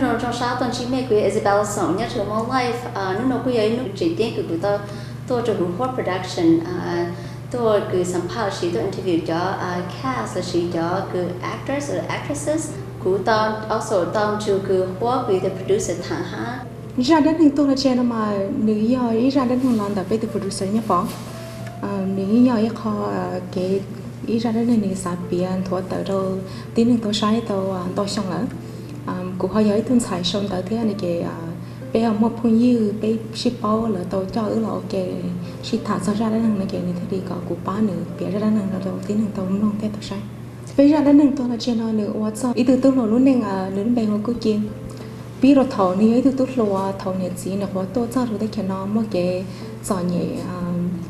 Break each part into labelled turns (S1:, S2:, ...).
S1: nó trong sáu tuần chỉ mấy cái Isabel sống nhớ trường Hmong Life nó nói cái nó chỉ tiếng cái tôi cho Hmong Report Production tôi cứสัมภาษณ์tôi interview cho cast là cho cái actors or actresses của tôi also tôi cho cái hoa với the producer thằng ha
S2: ra đến hình tôi là trên mà nữ giờ ý ra đến hình làm tập với the producer nhé phó nữ giờ ý kho cái ý ra đến hình sản biển thua tới đâu tiếng hình tôi sai tôi xong lắm cụ họ giới tuân xài xong tới thế này kì bây giờ một phun dư bây ship bao là tôi cho là ok ship thả ra đến hàng này kì này thì đi có cụ ba nữa bây ra đến hàng là đầu tiên hàng tôi không theo tôi sai bây ra đến hàng tôi là trên nó nữa what's up ý từ tôi là luôn nên đến bây giờ cô chiên ví dụ thầu này ý từ tôi là thầu nhiệt gì là họ tôi cho rồi đấy khi nó một cái giò nhẹ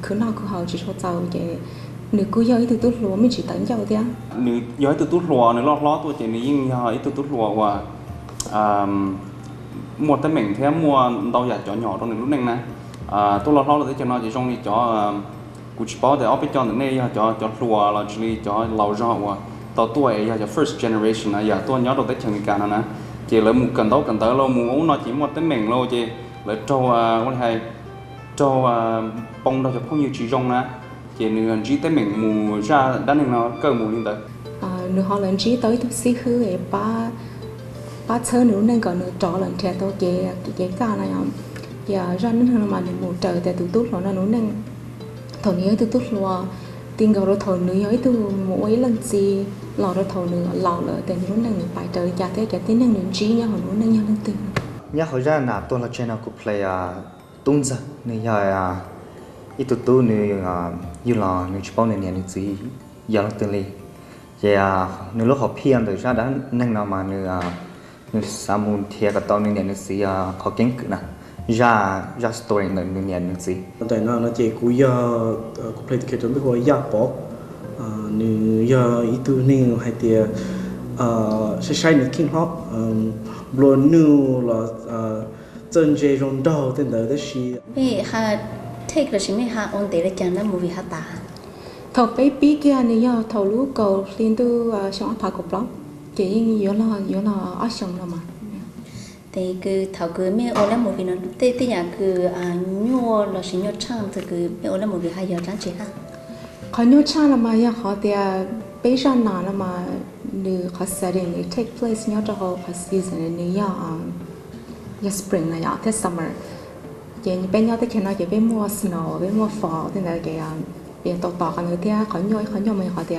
S2: cứ nào cứ họ chỉ cho giàu cái nếu cứ giới từ tốt lúa mình chỉ tận giàu thế
S3: nếu giới từ tốt lúa nếu lót tôi chỉ nếuยิ่งgiới từ tốt lúa và mua tới mình thế mua đâu giả nhỏ nhỏ trong này lúc này nè tôi lót là thế cho nó chỉ trong đi cho cụ chỉ bảo để ở bên trong này cho lúa là chỉ cho lâu rồi và tao tuổi cho first generation là giờ tôi nhớ đầu tới trường cả nè chỉ là một cần tới lâu muốn nó chỉ mua tới mình lâu chỉ là cho con hay cho bông đâu cho không nhiều chỉ trong nè chỉ nên chỉ tới mình mù ra đã nên nó cơ mù liên tới
S2: nếu họ lần chỉ tới tôi xí khứ ấy ba chơi nữa nên còn nữa trọ lần trẻ tôi cái cả này không giờ ra nên là mà mù trời tại tụi tốt nó nữa nên thầu nhớ tụi tốt luôn tiền gạo rồi thầu nữa nhớ tụi mỗi lần gì lò rồi thầu nữa lò rồi tại nữa nên phải trời cha thế cái tiếng nên nữa chỉ nhá họ nữa nên nhá lên tiền
S4: nhá hồi ra là tôi là channel của play tung ra nên giờ ít tụi nữa như là những chỗ này những gì giờ là tương lai vậy nếu lúc học phiền rồi ra đã nên nào mà nếu samun thiệt cái tao những gì họ kiến cử nè ra story những gì
S5: tại nó chỉ cú giờ cú play cái chuẩn bị của giờ bỏ nếu giờ ít tụi này hay thì sai những kinh hop luôn nu là chân dây rong đầu tên đó là
S1: vì take là chỉ mấy ha on để cho nó movie ha ta
S2: thầu baby kia này giờ thầu lú cầu liên tu xong thầu cục lắm chỉ như là ở xong rồi mà
S1: thì cứ thầu cứ mấy ô là movie nó thế nhà cứ nhua là chỉ nhua trang thì cứ mấy ô là movie hay giờ trang chỉ ha
S2: họ nhua trang là mà giờ họ thì bây giờ nào là mà nếu họ setting it take place nhớ cho họ season này giờ spring này giờ summer chỉ bên nhau tới khi nào chỉ bên mua snow bên mua fall thì là cái bên tọt cái nữa thì khỏi nhoi mình họ thì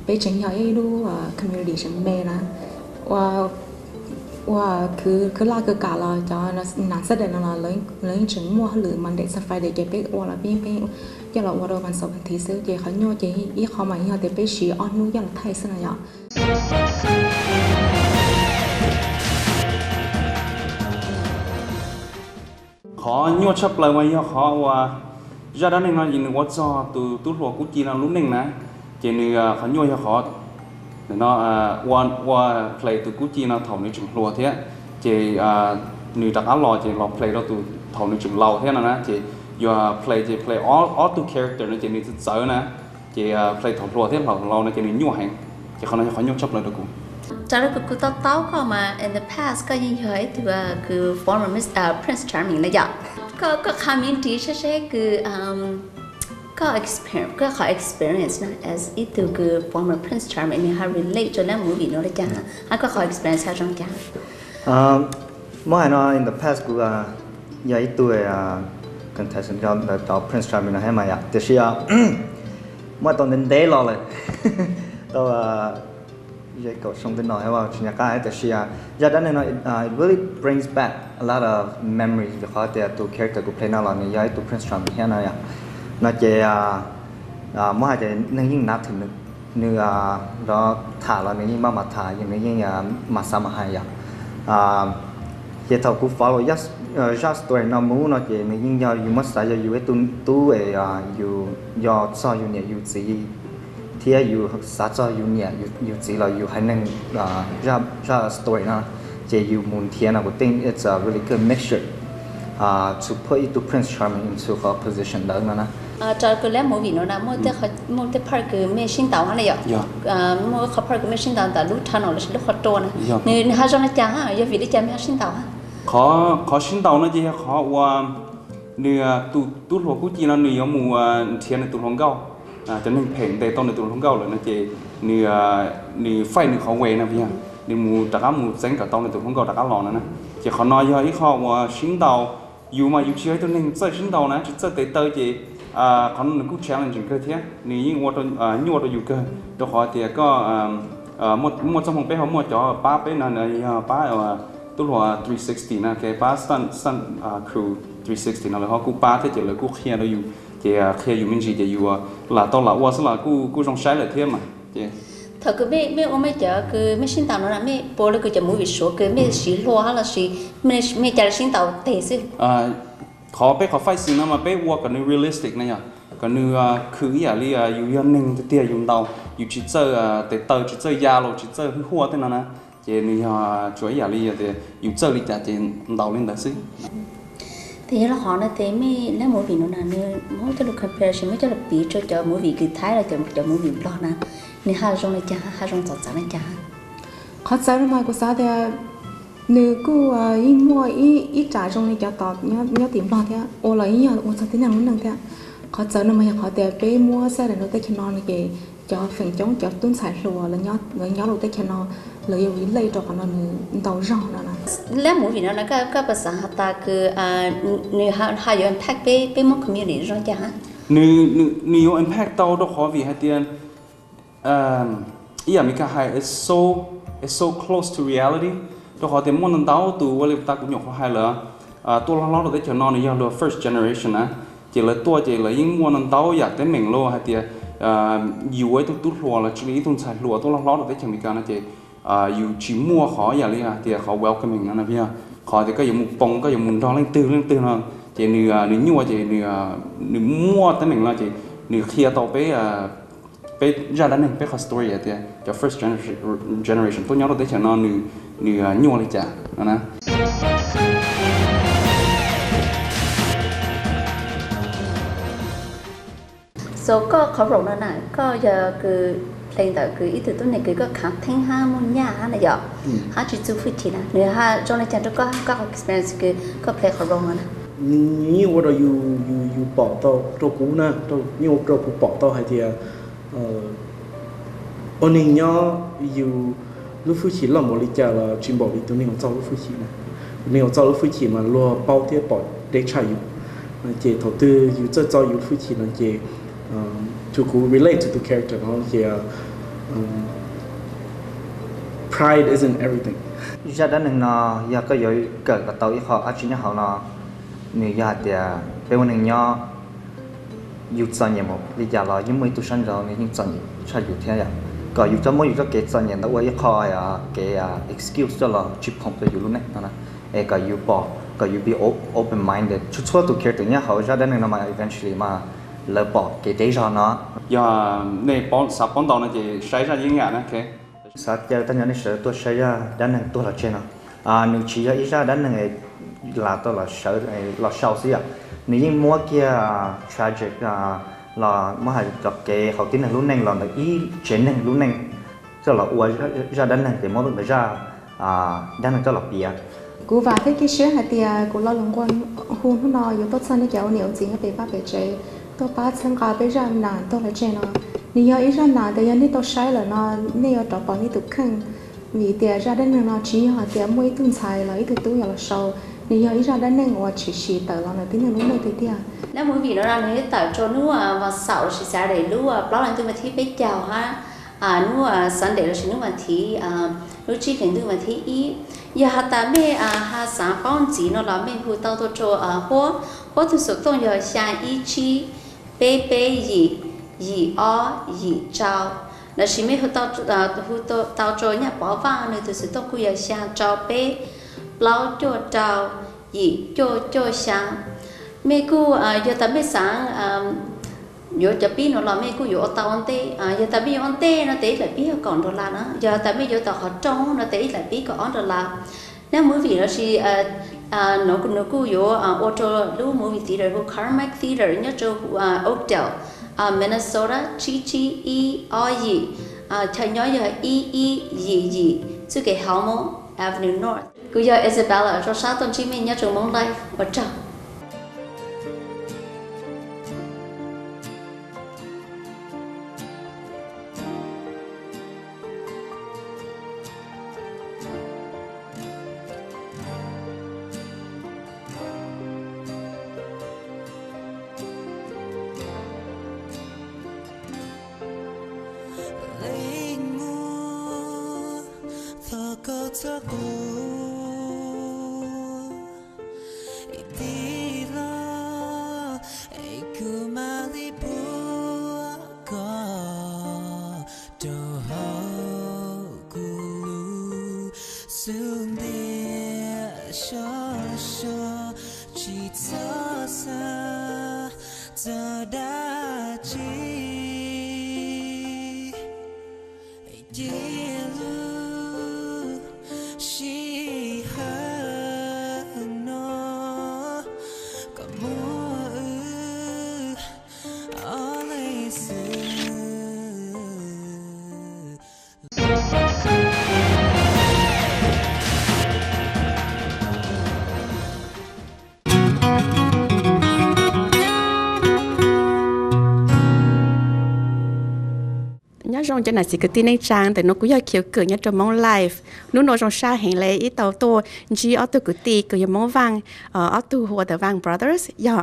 S2: bên chính nhau ấy luôn community chính mê nè và cứ la cứ cả là cho nó nản rất là lấy chính mua lử mình để phải để cái bên là bên giờ là order mình sau thì sẽ chỉ khỏi nhoi chỉ ít họ mà nhau thì bên chỉ on luôn giờ là thay thế này ạ
S3: khó nhua chấp lời mà khó và ra đó nên là gì nữa what's up từ lúa cũng chỉ là lúc này nè chỉ nên khó nhua khó để nó qua play từ cũng chỉ là thầuใน chừng lúa thế chỉ nếu đặt áo lò chỉ lò play đó từ thầuใน chừng lâu thế nè chỉ giờ play all two character nó chỉ nên sợ nè chỉ play thầu lúa thế lâu nó chỉ nên nhua hành chỉ khó nhua chấp lời được cũng
S1: cho nên cứ tao có mà in the past có như vậy thì cứ former Prince Charming này vậy có community sẽ cứ có experience na as ít từ cứ former Prince Charming mình hay relate cho nên movie nó là chăng hay có experience hay trong chăng
S4: mỗi nó in the past cũng giờ ít tuổi contestant cho Prince Charming là hay mà ya thì là mỗi tuần đến đấy lo rồi tôi vậy cậu xong đến nói vào chuyện cái thì giờ đó nên nó it really brings back a lot of memories vì họ thì tụ character của play nào là này giờ tụ Prince Charming thế này nó chỉ mỗi hai chỉ nên những nát thì nửa đó thả là nửa mà thả như nửa mà sao mà hay hiện thầu cũng follow just story nó muốn nó chỉ nửa giờ you must say you tu về you do so you nhẹ you chỉ thì you sát cho you nhẹ you chỉ là you hay nên ra story nó chỉ you muốn thiên là một thing it's a really good mixture to put into Prince Charming into her position đó mà
S1: cho cái lẽ mỗi vị nó là mỗi cái part cái mấy sinh tạo hay là gì mỗi cái part cái mấy sinh tạo tại lúc thằng nào là lúc hoạt tròn nên hai trong này chả ha giờ vì đi chả mấy sinh tạo ha
S3: khó sinh tạo nó chỉ khó qua nửa tu lúa cú chi nó nửa mùa thiên là tu lúa gạo cho nên phèn để tao nửa tu lúa gạo rồi nó chỉ nửa phai nửa khó quay nè bây giờ nửa mùa tất cả mùa sáng cả tao nửa tu lúa gạo tất cả lò nữa chỉ khó nói giờ ít khó qua sinh tạo dù mà dù chỉ cho nên chơi sinh tạo nè chỉ chơi tới tới chỉ còn nó cũng challenge cơ thế nếu như mua tôi dù cơ tôi hỏi thì có một trong phòng bé họ mua cho ba bé này ba tôi hỏi 360 nè cái ba sun crew 360 nè là họ cũng ba thế chỉ là cũng kia đó dù chỉ kia dù mình chỉ dù là tao là qua sẽ là cũng trong sai là thế mà
S1: thật cái mấy ông mấy chợ cái mấy sinh tạo nó là mấy bố là cái chợ mũi số cái mấy xí loa hay là xí mấy chợ sinh tạo tệ chứ
S3: khó bé khó phải xin mà bé work cái realistic này à cái nữa cứ như là yêu ninh thì tiền dùng đầu yêu chỉ chơi để tờ chỉ chơi già rồi chỉ chơi hoa thế nào nè chỉ nữa chủ yếu là thì yêu chơi đi chả chỉ đầu lên đó xí
S1: thì là họ nói thế mấy lấy mỗi vị nó là mỗi cái lúc comparison mấy cái lúc bị cho mỗi vị cứ thái là cho mỗi vị lo nè nên hai trong này chả hai trong tọt này chả
S2: khó sao mà có sao thì nếu cô in mua ít trả trong này cho tọt nhớ tìm lo thế ô là ý nhờ ô sao thế nào muốn năng thế khó sao mà khó thì bé mua xe để nó tới channel này kì cho phần chống cho tuân sản rồi là nhớ đầu tới channel lợi dụng lấy cho con nó tàu rong đó nè
S1: lấy mỗi vị nó là cácภาษาฮัตตาคือnếu hai giờ impact bé một community rồi chả
S3: nếu impact tao đó khó vì hai tiền ý là mình cái hai it's so close to reality đó khó tiền muốn tao từ vậy ta cũng nhọc hai là tôi lo được cái channel này là first generation á chỉ là tôi chỉ là những muốn taoอยากtới mình lo hai tiềnอยู่ไว้ตัวหัวละชีวิตตัวใส่หัวตัวล้อๆตัวเช่นนี้กันนะเจอยู่ชิมมัวขออย่างนี้อ่ะเดี๋ยวเขา welcoming นะพี่อ่ะขอแต่ก็อย่างมุกปงก็อย่างมุนร้องเล่นตื่นนะเจเนื้อยัวเจเนื้อมัวตัวหนึ่งละเจเนื้อเคลียร์ต่อไปญาติหนึ่งไปขอ story อ่ะเดี๋ยวจะ first generation ตัวย้อนเราได้เช่นนั้นเนื้อยัวเลยจ้ะนะ
S1: số có khó rộng nữa này có giờ cứ lên tới cứ ít từ tuần này cứ có khám thanh ha môn nhà ha này giờ ha chỉ chú phi chỉ là nếu ha cho nên chẳng có experience cứ có play khó rộng nữa
S5: như vậy là you bỏ tao cho cũ nè cho như cho cũ bỏ tao hay thì ôn hình nhau you lúc phi chỉ là một lý do là chuyên bỏ đi tuần này cho lúc phi chỉ nè nếu cho lúc phi chỉ mà lo bao tiêu bỏ để chạy you chỉ đầu tư you cho you phi chỉ là chỉ to relate to the character, pride isn't everything.
S4: Gia đình nó giờ có giới cỡ cái tàu họ ở trên nhà họ nó người gia thì bây giờ nhỏ yêu cho nhiều một lý do là những mấy tu sinh rồi những cho nhiều cho nhiều thế vậy có yêu cho mỗi yêu cho cái cho nhiều đó vậy khỏi cái excuse cho là chụp không cho yêu luôn đấy nè có yêu bỏ có yêu be open minded chút chút tu character nhá họ gia đình nó mà eventually mà lỡ bỏ cái đấy rồi nó
S3: giờ này sắp bón tàu này chỉ xảy ra những ngã này
S4: sao giờ ta nhận sợ tôi xảy ra đàn này tôi là trên nó nếu chỉ ý ra đàn này là tôi là sợ là sau xí nếu như mua kia tragic là mua hàng gặp cái hậu tin này lúc này là ý trên này lúc này cho là uống ra đàn này để mua được ra đàn này cho là bia
S2: cú và thế cái chuyện là tiền cú lo lồng quân hôn nó yếu tốt hơn cái kiểu nhiều gì cái bác về chơi tôi bắt sang cả bây giờ nản tôi là trên nó nếu ý ra nản thì anh đi tôi sai là nó nếu cho bọn đi tục khăn vì tiền ra đến nó chỉ họ tiền mỗi tuần xài là ít tôi là sau nếu ý ra đến nên chỉ tự là tiếng là lúc này thì tiền
S1: nếu mỗi vị nó ra lấy tạo cho nó và sạo chỉ xả để lúc đó là tôi mà thi bé chào ha nó sáng để là chỉ nó mà thi nó chỉ cần tôi mà thi ý giờ họ ta mẹ ha sáng phong chỉ nó là mẹ phụ tao tôi cho hoa thu sụp tông giờ sáng ý chi bé bé gì o gì trao là chỉ mấy hút tao cho nhá bỏ vào nữa từ sự tao cứ giờ sang cho bé bao cho tao gì cho sang mấy cô giờ ta biết sáng giờ ta biết nó là mấy cô giờ tao ăn tê giờ ta biết ăn tê nó tê lại biết còn đồ là nó giờ ta biết giờ tao họ trong nó tê lại biết còn đồ là nếu mỗi vị nó chỉ nó cô giờ auto lưu mỗi vị theater của Carmack Theater nhớ cho Oakdale Minnesota chi gì thay nhớ giờ gì chứ cái Hmong Avenue North cô giờ Isabella cho sát tuần chi mình nhớ cho Hmong Life ở trong
S6: trong cho nên chỉ cái tin trangแต่nó cũngอยากเขียวเกิดเนี่ยจะมองไลฟ์นู้นเราtrong xa hiện lệ ít tàuตัวจีởตัวcáiตีก็ยังมองวังởตัวหัวแต่วัง brothers อย่า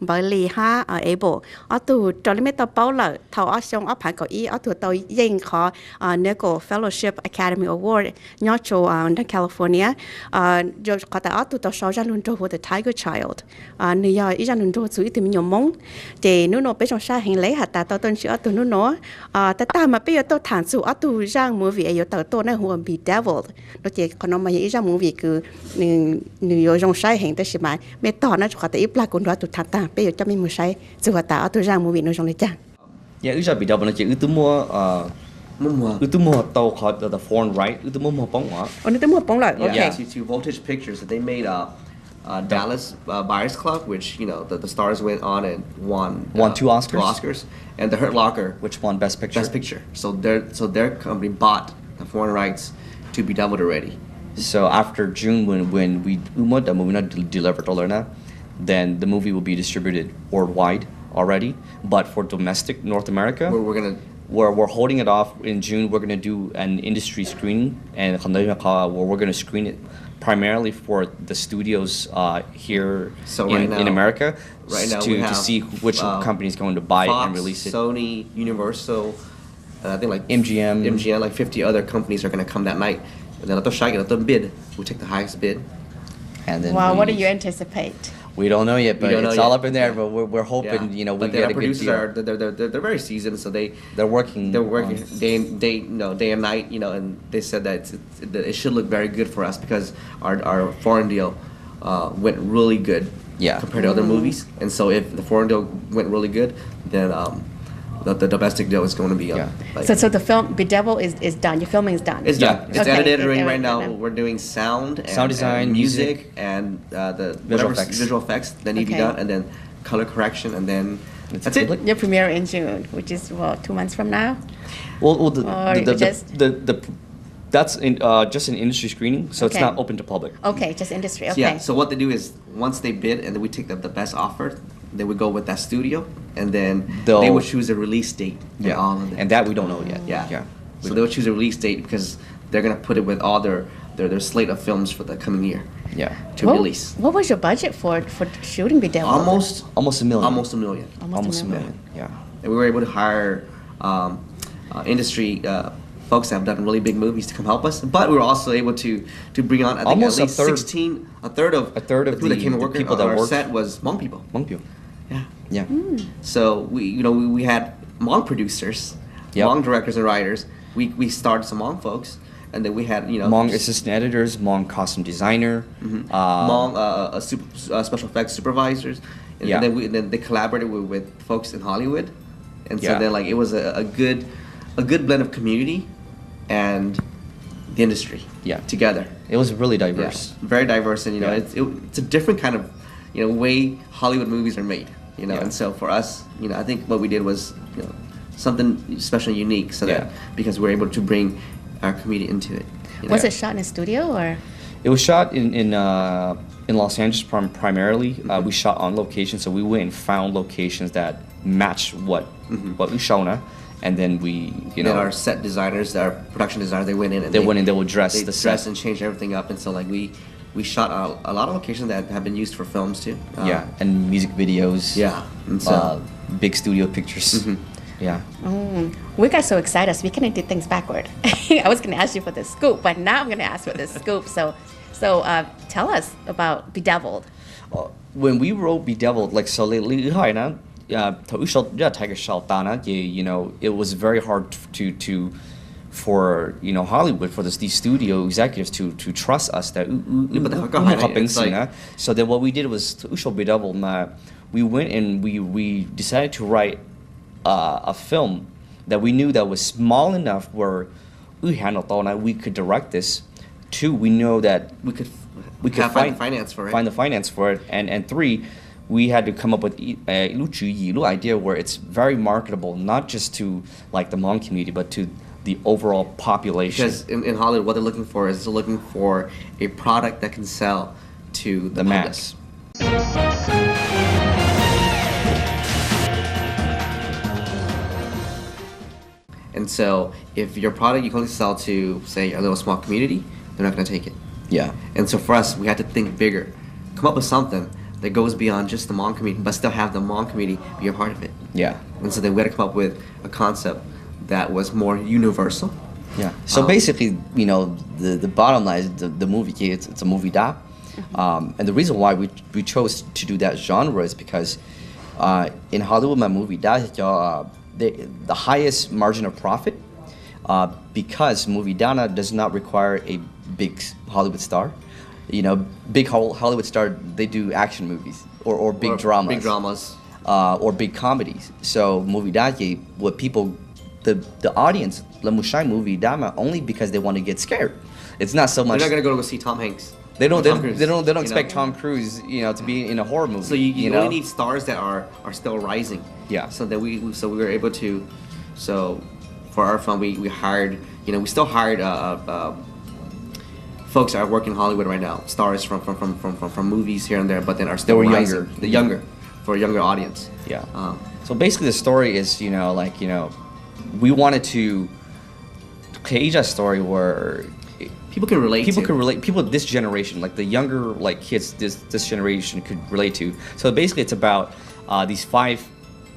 S6: bởi lì ha able ởตัวตอนนี้ไม่ตัวเป้าเลยเท่าở trong ởผ่านเก้าอี้ởตัวตัวยิงขอเนื้อก็ fellowship academy award ย้อนโชว์ในแคลิฟอร์เนียจะขอแต่ởตัวชอบจันลุนโจหัวแต่ tiger child เนี่ยอีจันลุนโจสุดที่มีอย่างมองแต่นู้นเราไปtrong xa hiện lệหัดแต่ตัวต้นชื่อตัวนู้นเนาะแต่ตามมาไปตัวฐานสู่ตัวร่างมูวี่อยู่ตัวในหัว be devil เราเจอคนน้องมาอย่างร่างมูวี่คือหนึ่งอยู่trong xa hiệnแต่ใช่ไหมไม่ต่อนะขอแต่อีปลากุนว่าตัวฐานตาไปอยู่จะไม่มือใช้สู่แต่ตัวร่างมูวี่ในtrongเลยจ้ะ
S7: yeah จะ be devil นะเจอตัวมัวโตเขา the foreign right ตัวมัวป้องหัว
S6: อันนี้ตัวมัวป้องเลย
S7: okay
S8: to Voltage Pictures that they made Dallas Buyers Club, which the stars went on and won
S7: two Oscars,
S8: and The Hurt Locker,
S7: which won Best Picture.
S8: So their company bought the foreign rights to be doubled already.
S7: So after June, when we want the movie not delivered all then the movie will be distributed worldwide already. But for domestic North America, we're holding it off in June. We're gonna do an industry screening, and where we're gonna screen it primarily for the studios here in America,
S8: right now
S7: to see which company is going to buy
S8: Fox,
S7: it and release it.
S8: Sony, Universal, I think like
S7: MGM,
S8: like 50 other companies are going to come that night. And then the bid, we take the highest bid.
S7: And then
S6: what do you anticipate?
S7: We don't know yet, but it's all up in there. But we're hoping, we get a good deal.
S8: They're very seasoned, so
S7: they're working
S8: day and night, and they said that it should look very good for us because our foreign deal went really good compared to other movies. And so if the foreign deal went really good, then the domestic deal is going to be up.
S6: So the film Bedevil is done. Your filming is done.
S8: It's done. It's edited right now. We're doing sound
S7: design,
S8: music, and the visual effects that need to be done, and then color correction, and then that's it.
S6: Your premiere in June, which is 2 months from now.
S7: Well, that's just an industry screening, so it's not open to public.
S6: Okay, just industry. Okay.
S8: So what they do is once they bid and then we take the best offer, they would go with that studio, and then they would choose a release date. All of it.
S7: And that we don't know yet.
S8: Yeah. So they'll choose a release date because they're gonna put it with all their slate of films for the coming year. To release.
S6: What was your budget for shooting Bedevil?
S7: Almost $1 million.
S8: Almost $1 million.
S7: Almost $1 million. Yeah.
S8: And we were able to hire industry folks that have done really big movies to come help us, but we were also able to bring on at least a third of the people that came to work on our set was Hmong people.
S7: Hmong people.
S8: Yeah. So we had Hmong producers Hmong directors and writers. We started some Hmong folks, and then we had
S7: Hmong assistant editors, Hmong costume designer,
S8: Hmong special effects supervisors, and then they collaborated with folks in Hollywood, and so then like it was a good blend of community and the industry together.
S7: It was really diverse,
S8: very diverse, and it's a different kind of way Hollywood movies are made, and so for us, I think what we did was something special and unique, so that because we're able to bring our community into it.
S6: Was it shot in a studio or?
S7: It was shot in Los Angeles primarily. We shot on location, so we went and found locations that matched what we showna, and then we
S8: then our set designers, our production designers, they went in and
S7: they would dress the set
S8: and change everything up, and so like we shot a lot of locations that have been used for films too.
S7: And music videos.
S8: And so
S7: big studio pictures. Yeah.
S6: We got so excited, so we kind of did things backward. I was going to ask you for the scoop, but now I'm going to ask for the scoop. So tell us about Bedeviled.
S7: When we wrote Bedeviled, like so, it was very hard for Hollywood, for these studio executives to trust us that so then what we did was we went and we decided to write a film that we knew that was small enough where we could direct this. 2, we know that we could
S8: find the finance for it.
S7: And 3, we had to come up with a idea where it's very marketable, not just to like the Hmong community, but to the overall population.
S8: Because in Hollywood, what they're looking for is a product that can sell to the mass. And so, if your product you can only sell to, say, a little small community, they're not going to take it. And so for us, we had to think bigger, come up with something that goes beyond just the Hmong community, but still have the Hmong community be a part of it. And so then we had to come up with a concept that was more universal.
S7: So basically, the bottom line is the movie. It's a movie da, and the reason why we chose to do that genre is because in Hollywood, my movie da the highest margin of profit, because movie Dana does not require a big Hollywood star. Big Hollywood star, they do action movies or big dramas. Or big comedies. So movie Dana, what people, the audience, the Mushai movie Dana only because they want to get scared. It's not so much.
S8: They're not gonna go see Tom Hanks.
S7: They don't expect Tom Cruise, to be in a horror movie.
S8: So you only need stars that are still rising. So that we were able to, so for our film we hired, we still hired folks that are working in Hollywood right now, stars from movies here and there, but then are still rising. Younger, for a younger audience.
S7: So basically the story is, we wanted to create a story where
S8: people can relate.
S7: People this generation, like the younger kids this generation could relate to. So basically it's about these 5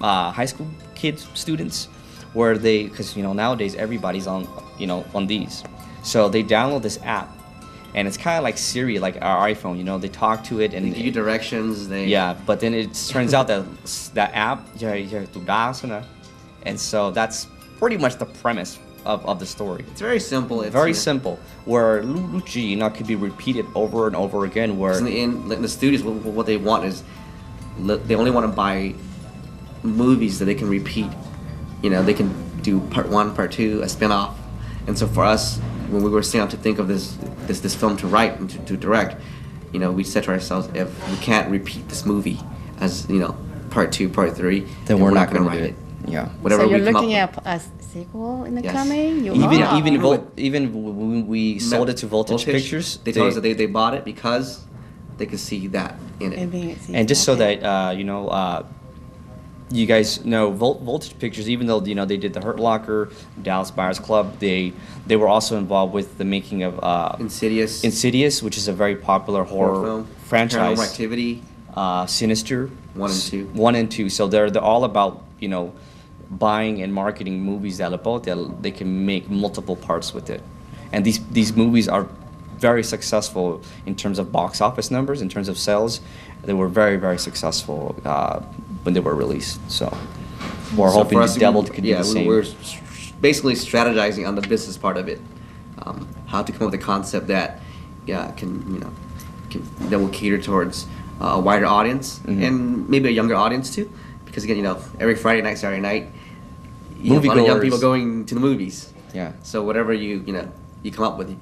S7: high school students where because nowadays everybody's on these. So they download this app and it's kind of like Siri, like our iPhone, they talk to it and
S8: they give you directions.
S7: But then it turns out that that app and so that's pretty much the premise of the story.
S8: It's very simple.
S7: It's simple. Where Luchi could be repeated over and over again. Where
S8: in the studios, what they want is they only want to buy movies that they can repeat. They can do part 1, part 2, a spin-off. And so for us, when we were setting out to think of this film to write and to direct, we said to ourselves, if we can't repeat this movie as part 2, part 3,
S7: then we're not going to
S8: write
S7: it.
S8: Whatever
S6: so you're
S8: we come
S6: looking
S8: up
S6: at a sequel in the coming?
S7: Even when we sold it to Voltage Pictures,
S8: they told us that they bought it because they could see that in it.
S7: And just so that you guys know, Voltage Pictures, even though they did The Hurt Locker, Dallas Buyers Club, they were also involved with the making of Insidious, which is a very popular horror
S8: film
S7: franchise.
S8: Paranormal Activity,
S7: Sinister,
S8: 1 and 2.
S7: 1 and 2. So they're all about buying and marketing movies that they can make multiple parts with it, and these movies are very successful in terms of box office numbers, in terms of sales. They were very, very successful when they were released. So we're hoping Bedeviled could do the same.
S8: We're basically strategizing on the business part of it, how to come up with a concept that that will cater towards a wider audience and maybe a younger audience too, because again, every Friday night, Saturday night, you have a lot of young people going to the movies.
S7: Yeah.
S8: So whatever you come up with,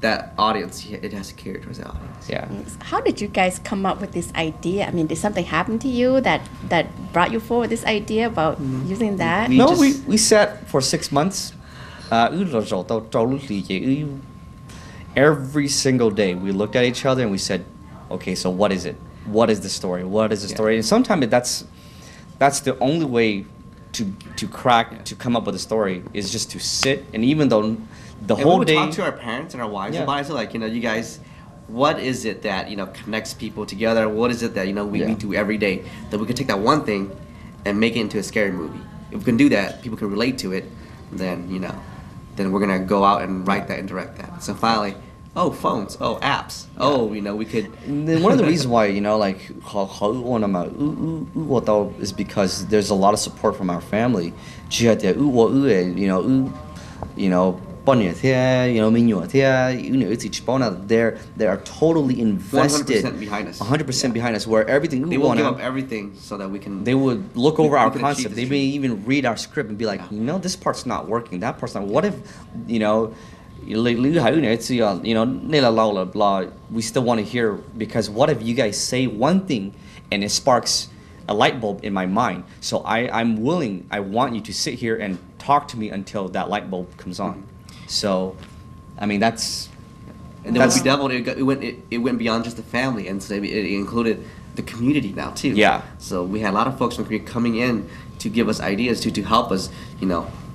S8: that audience, it has to cater towards that audience.
S7: Yeah.
S6: How did you guys come up with this idea? I mean, did something happen to you that brought you forward this idea about using that?
S7: We sat for 6 months. Every single day we looked at each other and we said, okay, so what is it? What is the story? What is the story? And sometimes that's the only way to come up with a story is just to sit, and even though the whole day.
S8: We would talk to our parents and our wives about it. So like, you guys, what is it that connects people together? What is it that we do every day that we could take that one thing and make it into a scary movie? If we can do that, people can relate to it. Then then we're gonna go out and write that and direct that. So finally, phones, apps, we could.
S7: One of the reasons why is because there's a lot of support from our family. They are totally invested,
S8: 100% behind us.
S7: 100% behind us. Where everything
S8: they will give up everything so that we can.
S7: They would look over our concept. They may even read our script and be like, this part's not working. That part's not. What if, we still want to hear, because what if you guys say one thing and it sparks a light bulb in my mind? So I want you to sit here and talk to me until that light bulb comes on. So, I mean, that's.
S8: And then when we doubled it went beyond just the family, and so it included the community now too.
S7: Yeah.
S8: So we had a lot of folks from the community coming in to give us ideas to help us,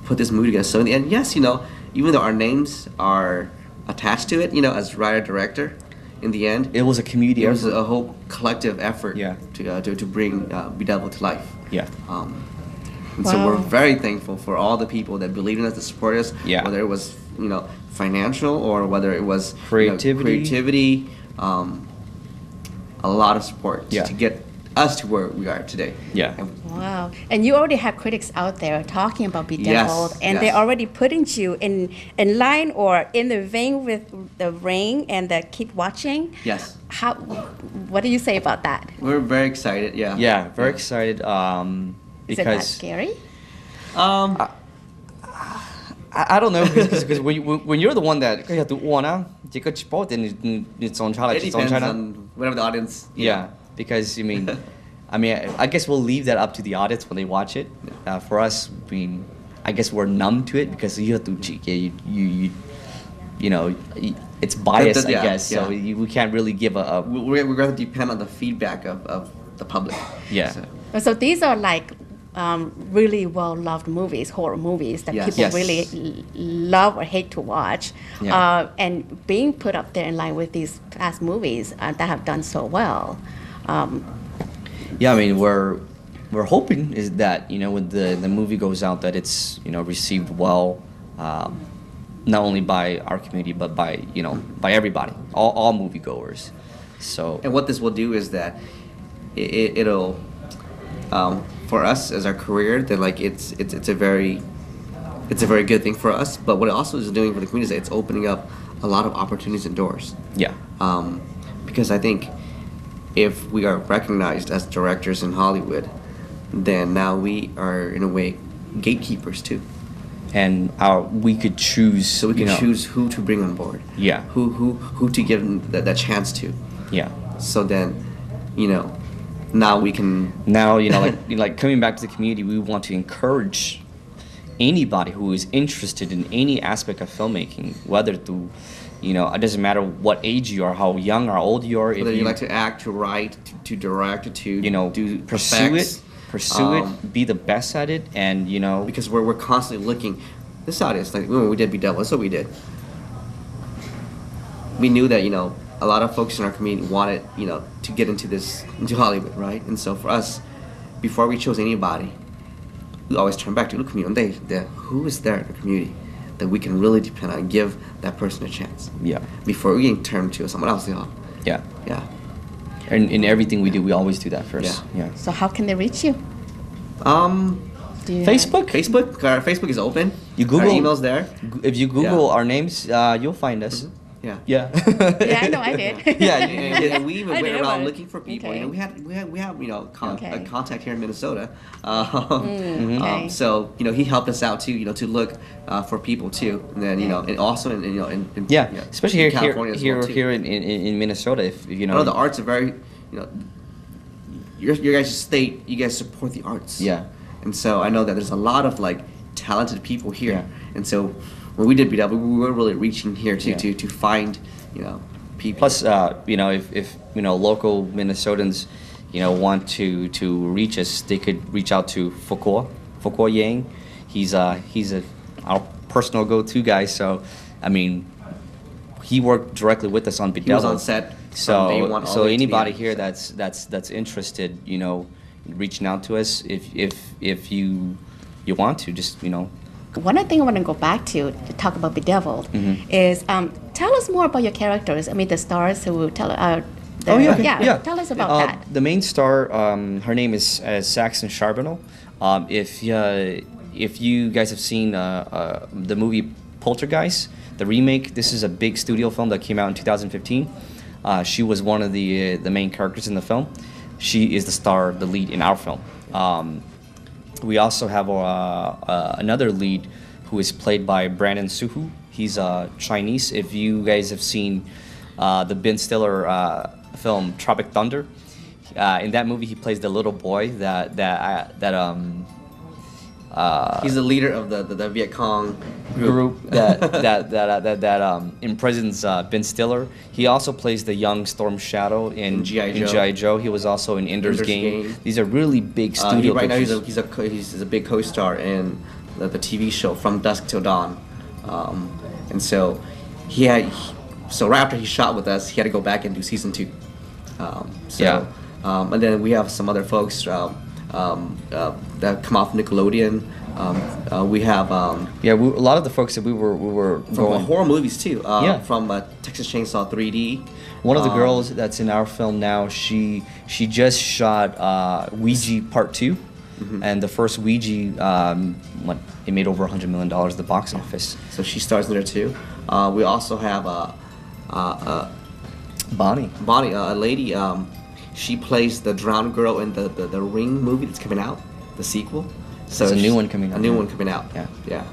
S8: put this movie together. So in the end, yes, even though our names are attached to it, as writer director, in the end,
S7: it was a community.
S8: It was a whole collective effort.
S7: Yeah.
S8: To bring Bedeviled to life.
S7: Yeah.
S8: And so we're very thankful for all the people that believed in us, that supported us.
S7: Yeah.
S8: Whether it was financial or whether it was
S7: creativity,
S8: a lot of support to get us to where we are today.
S7: Yeah.
S6: Wow. And you already have critics out there talking about Bedeviled, and they're already putting you in line or in the vein with The Ring and the Keep Watching.
S8: Yes.
S6: What do you say about that?
S8: We're very excited. Yeah.
S7: Yeah, very excited.
S6: Is it that scary?
S7: I don't know, because when you're the one that you have to it depends
S8: on whatever the audience.
S7: Yeah, because I guess we'll leave that up to the audience when they watch it. For us, I guess we're numb to it because you have to it's biased, I guess. So we can't really give
S8: we're going to depend on the feedback of the public.
S7: Yeah.
S6: So these are like really well-loved movies, horror movies that people really love or hate to watch, and being put up there in line with these past movies that have done so well.
S7: Yeah, I mean, we're hoping is that when the movie goes out that it's received well, not only by our community but by by everybody, all moviegoers. So.
S8: And what this will do is that it'll. For us as our career, then it's a very good thing for us. But what it also is doing for the community is that it's opening up a lot of opportunities and doors.
S7: Yeah.
S8: Because I think if we are recognized as directors in Hollywood, then now we are in a way gatekeepers too.
S7: And we could choose.
S8: So we can choose who to bring on board.
S7: Yeah.
S8: Who to give them that chance to.
S7: Yeah.
S8: So then, now we can.
S7: Now like coming back to the community, we want to encourage anybody who is interested in any aspect of filmmaking, whether to, it doesn't matter what age you are, how young or old you are.
S8: Whether you like to act, to write, to direct, to do
S7: pursue
S8: effects,
S7: it, be the best at it, and
S8: because we're constantly looking. This audience, like when we did Bedeviled, that's what we did. We knew that a lot of folks in our community wanted to get into Hollywood, right? And so for us, before we chose anybody, we always turn back to the community. Who is there in the community that we can really depend on and give that person a chance?
S7: Yeah.
S8: Before we turn to someone else,
S7: Yeah.
S8: Yeah.
S7: And in everything we do, we always do that first.
S8: Yeah.
S6: So how can they reach you?
S8: Facebook. Our Facebook is open.
S7: You Google.
S8: Our email's there.
S7: If you Google our names, you'll find us.
S8: Mm-hmm. Yeah.
S6: Yeah, I know I did.
S7: Yeah,
S8: and we even went around looking for people.
S6: Okay.
S8: You know, we have a contact here in Minnesota.
S6: Okay.
S8: So he helped us out too. To look for people too, and then and also in
S7: especially here
S8: California as well, too.
S7: here in Minnesota. If
S8: I know the arts are very your guys' state. You guys support the arts.
S7: Yeah.
S8: And so I know that there's a lot of talented people here, and so. When we did BW, we were really reaching here to find, people.
S7: Plus, if local Minnesotans, want to reach us, they could reach out to Fuqua Yang. He's our personal go-to guy. So, I mean, he worked directly with us on BW.
S8: He was on set.
S7: So anybody here that's interested, reaching out to us if you want to, just
S6: One thing I want to go back to talk about Bedeviled is tell us more about your characters. I mean, the stars who tell tell us about that.
S7: The main star, her name is Saxon Charbonneau. If you guys have seen the movie Poltergeist, the remake, this is a big studio film that came out in 2015. She was one of the main characters in the film. She is the lead in our film. We also have another lead who is played by Brandon Suhu. He's Chinese. If you guys have seen the Ben Stiller film Tropic Thunder, in that movie he plays the little boy
S8: he's the leader of the Viet Cong
S7: group that imprisons Ben Stiller. He also plays the young Storm Shadow in G.I. Joe. He was also in Ender's Game. These are really big studio
S8: right
S7: pictures.
S8: Now he's a big co-star in the TV show From Dusk Till Dawn, and so right after he shot with us, he had to go back and do season 2. And then we have some other folks that come off Nickelodeon. We have
S7: a lot of the folks that we were
S8: from horror movies too. From Texas Chainsaw 3D.
S7: One of the girls that's in our film now, she just shot Ouija Part 2, and the first Ouija, it made over $100 million at the box office.
S8: So she stars in there too. We also have
S7: Bonnie,
S8: a lady. She plays the drowned girl in the Ring movie that's coming out, the sequel. So
S7: there's a new one coming out.
S8: A new one coming out. Yeah.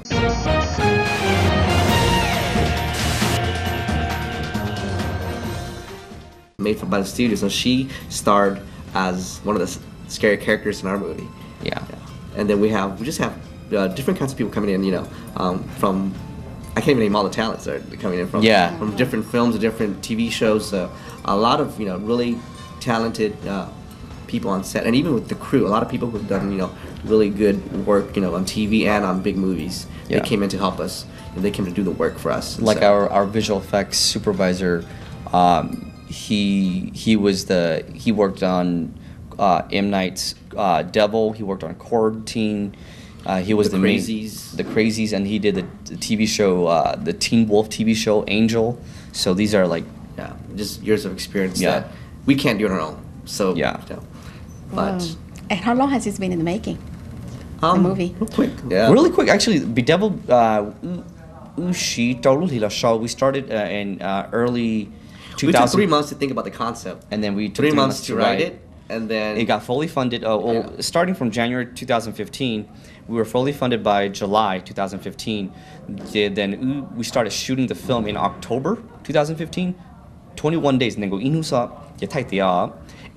S8: Made by the studio, so she starred as one of the scary characters in our movie.
S7: Yeah.
S8: And then we just have different kinds of people coming in. From I can't even name all the talents that are coming in from different films and different TV shows. A lot of really talented people on set, and even with the crew, a lot of people who've done really good work on TV and on big movies. They came in to help us, and they came to do the work for us.
S7: Like our visual effects supervisor, he worked on M. Night's Devil. He worked on Quarantine. He was the Crazies, and he did the TV show, the Teen Wolf TV show Angel. So these are
S8: just years of experience that we can't do on our own. So but
S6: and how long has this been in the making? The movie.
S8: Really
S7: quick. Actually, Bedeviled we started in early 2000.
S8: We took 3 months to think about the concept,
S7: and then we took
S8: 3 months to write it, and then
S7: it got fully funded. Starting from January 2015, we were fully funded by July 2015. Then we started shooting the film in October 2015. 21 days, and then go inusa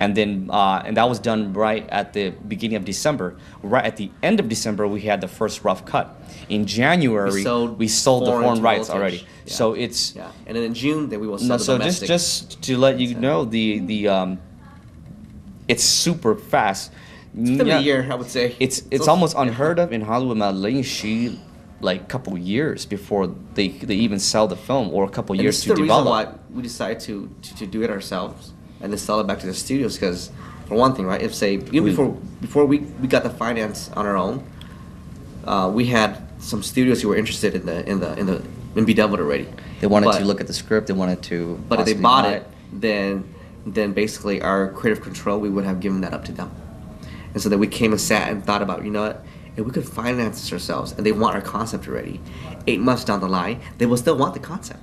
S7: and then and that was done right at the beginning of December. Right at the end of December, we had the first rough cut. In January, we sold the foreign rights already. So it's
S8: and then in June, then we will sell the domestic.
S7: just to let you know, the it's super fast.
S8: It's been a year, I would say.
S7: It's almost unheard of in Hollywood. Malaysia, like a couple years before they even sell the film, or a couple years to develop.
S8: This is the reason why we decided to do it ourselves and then sell it back to the studios, because for one thing, right, before we got the finance on our own, we had some studios who were interested in Bedeviled already.
S7: They wanted to look at the script. They wanted to.
S8: But if they bought it, then basically our creative control, we would have given that up to them. And so then we came and sat and thought about, if we could finance this ourselves and they want our concept already, 8 months down the line, they will still want the concept.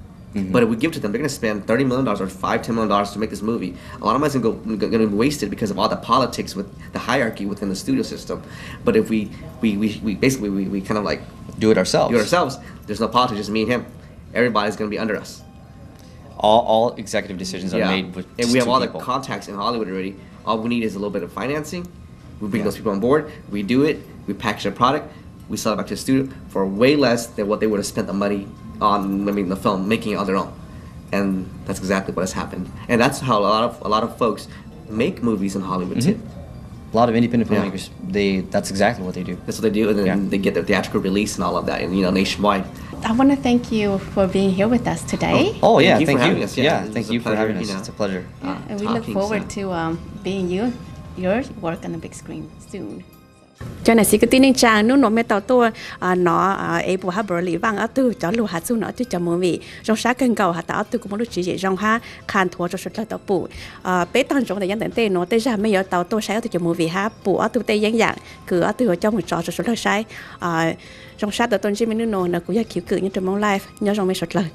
S8: But if we give it to them, they're going to spend $30 million or $10 million to make this movie. A lot of money's going to be wasted because of all the politics with the hierarchy within the studio system. But if we basically kind of like
S7: do it ourselves.
S8: There's no politics, just me and him. Everybody's going to be under us.
S7: All executive decisions are made with
S8: and we have all
S7: people.
S8: The contacts in Hollywood already. All we need is a little bit of financing. We bring those people on board. We do it. We package a product. We sell it back to the studio for way less than what they would have spent the money on the film, making it on their own. And that's exactly what has happened. And that's how a lot of folks make movies in Hollywood too.
S7: A lot of independent filmmakers, that's exactly what they do.
S8: That's what they do, and then they get their theatrical release and all of that, and nationwide.
S6: I want to thank you for being here with us today.
S7: Oh yeah,
S8: thank you.
S7: For having
S8: us.
S7: Thank you for having us. It's a pleasure.
S6: And we look forward to being your work on the big screen soon. Cho nên sĩ cái tin trang nó mới tàu tôi nó able ha bờ lì vang ở từ cho lúa hạt xuống nó từ cho mùa vị trong sáng cần cầu hạt tao từ cũng lúc chỉ dễ trong ha khăn thua cho suốt là tàu bù bé tăng trong thời gian tận tê nó tê ra mấy giờ tàu tôi sáng từ cho mùa vị ha bù ở từ tê giang dạng cứ ở từ trong một trò cho suốt là sai trong sáng tàu tôi chỉ mình nó cũng như kiểu cự như trong mong live nhớ trong mấy suốt lời